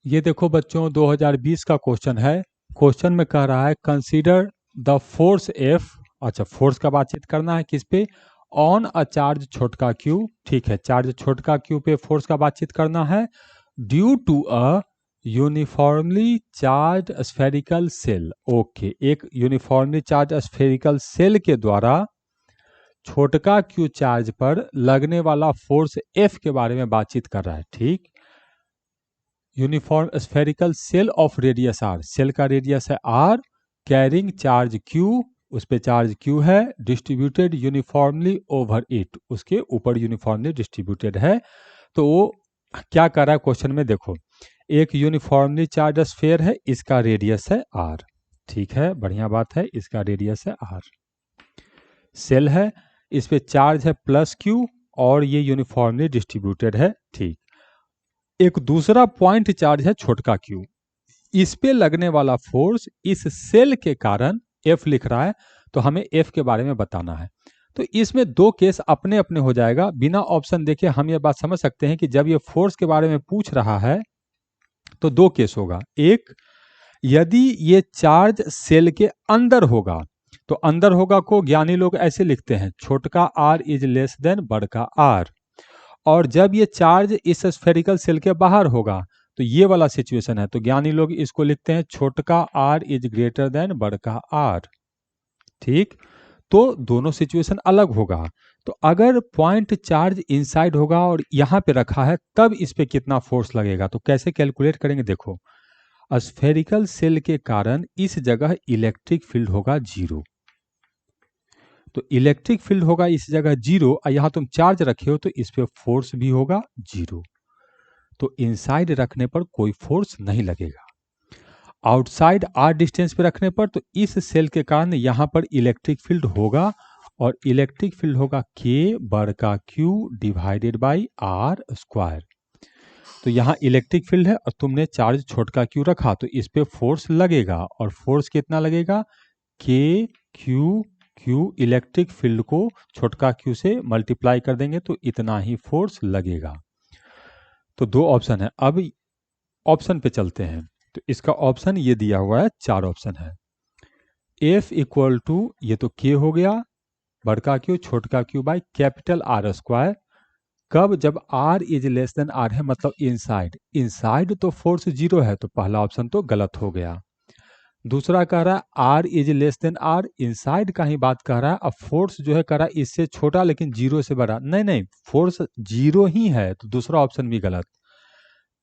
ये देखो बच्चों 2020 का क्वेश्चन है। क्वेश्चन में कह रहा है कंसीडर द फोर्स एफ। अच्छा, फोर्स का बातचीत करना है किस पे? ऑन अ चार्ज छोटका क्यू। ठीक है, चार्ज छोटका क्यू पे फोर्स का बातचीत करना है। Due to a uniformly charge spherical shell. Okay, एक यूनिफॉर्मली चार्ज स्फेरिकल सेल के द्वारा छोटका क्यू चार्ज पर लगने वाला फोर्स एफ के बारे में बातचीत कर रहा है। ठीक, uniform spherical shell of radius R, shell का रेडियस है आर, कैरिंग चार्ज क्यू, उस पे चार्ज क्यू है, डिस्ट्रीब्यूटेड यूनिफॉर्मली ओवर इट, उसके ऊपर यूनिफॉर्मली डिस्ट्रीब्यूटेड है। तो वो क्या कर रहा है क्वेश्चन में देखो, एक यूनिफॉर्मली चार्ज स्फेयर है, इसका रेडियस है आर। ठीक है, बढ़िया बात है, इसका रेडियस है आर। सेल है, इस पे चार्ज है प्लस क्यू और ये यूनिफॉर्मली डिस्ट्रीब्यूटेड है। ठीक, एक दूसरा पॉइंट चार्ज है छोटका क्यू, इस पे लगने वाला फोर्स इस सेल के कारण एफ लिख रहा है, तो हमें एफ के बारे में बताना है। तो इसमें दो केस अपने अपने हो जाएगा, बिना ऑप्शन देखे हम ये बात समझ सकते हैं कि जब ये फोर्स के बारे में पूछ रहा है तो दो केस होगा। एक, यदि ये चार्ज सेल के अंदर होगा, तो अंदर होगा को ज्ञानी लोग ऐसे लिखते हैं, छोटका आर इज लेस देन बड़का आर। और जब ये चार्ज इस स्फेरिकल सेल के बाहर होगा, तो ये वाला सिचुएशन है, तो ज्ञानी लोग इसको लिखते हैं छोटका आर इज ग्रेटर देन बड़का आर। ठीक, तो दोनों सिचुएशन अलग होगा। तो अगर पॉइंट चार्ज इनसाइड होगा और यहां पे रखा है, तब इस पे कितना फोर्स लगेगा, तो कैसे कैलकुलेट करेंगे देखो, स्फेरिकल सेल के कारण इस जगह इलेक्ट्रिक फील्ड होगा जीरो, तो इलेक्ट्रिक फील्ड होगा इस जगह जीरो, और यहां तुम चार्ज रखे हो तो इस पे फोर्स भी होगा जीरो, तो इनसाइड रखने पर कोई फोर्स नहीं लगेगा। आउटसाइड आर डिस्टेंस पे रखने पर तो इस सेल के कारण यहां पर इलेक्ट्रिक फील्ड होगा, और इलेक्ट्रिक फील्ड होगा के बड़का Q divided by R square. तो यहाँ इलेक्ट्रिक फील्ड है और तुमने चार्ज छोटका क्यू रखा, तो इस पे फोर्स लगेगा, और फोर्स कितना लगेगा, के क्यू क्यू, इलेक्ट्रिक फील्ड को छोटका क्यू से मल्टीप्लाई कर देंगे तो इतना ही फोर्स लगेगा। तो दो ऑप्शन है, अब ऑप्शन पे चलते हैं। तो इसका ऑप्शन ये दिया हुआ है, चार ऑप्शन है। एफ इक्वल टू, ये तो के हो गया, बड़का क्यू छोटका Q by capital R square. कब, जब R is less than R है, मतलब इनसाइड, इनसाइड तो फोर्स जीरो है, तो पहला ऑप्शन तो गलत हो गया। दूसरा कह रहा है R is less than R, inside का ही बात कह रहा है, अब फोर्स जो है कह रहा है इससे छोटा लेकिन जीरो से बड़ा, नहीं नहीं, फोर्स जीरो ही है, तो दूसरा ऑप्शन भी गलत।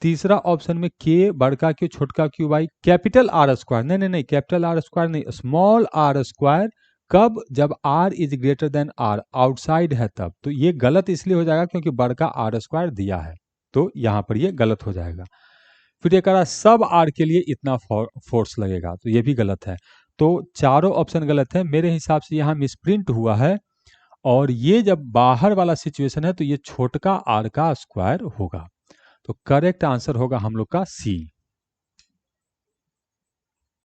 तीसरा ऑप्शन में के बड़का क्यू छोटका Q by capital R square, नहीं नहीं नहीं, कैपिटल आर स्क्वायर नहीं, स्मॉल आर स्क्वायर। कब, जब R is greater than R, outside है तब, तो ये गलत इसलिए हो जाएगा क्योंकि बड़का आर स्क्वायर दिया है, तो यहां पर ये गलत हो जाएगा। फिर ये कह रहा है सब आर के लिए इतना फोर्स लगेगा, तो ये भी गलत है। तो चारों ऑप्शन गलत है मेरे हिसाब से, यहाँ मिसप्रिंट हुआ है, और ये जब बाहर वाला सिचुएशन है तो ये छोटका आर का स्क्वायर होगा। तो करेक्ट आंसर होगा हम लोग का सी।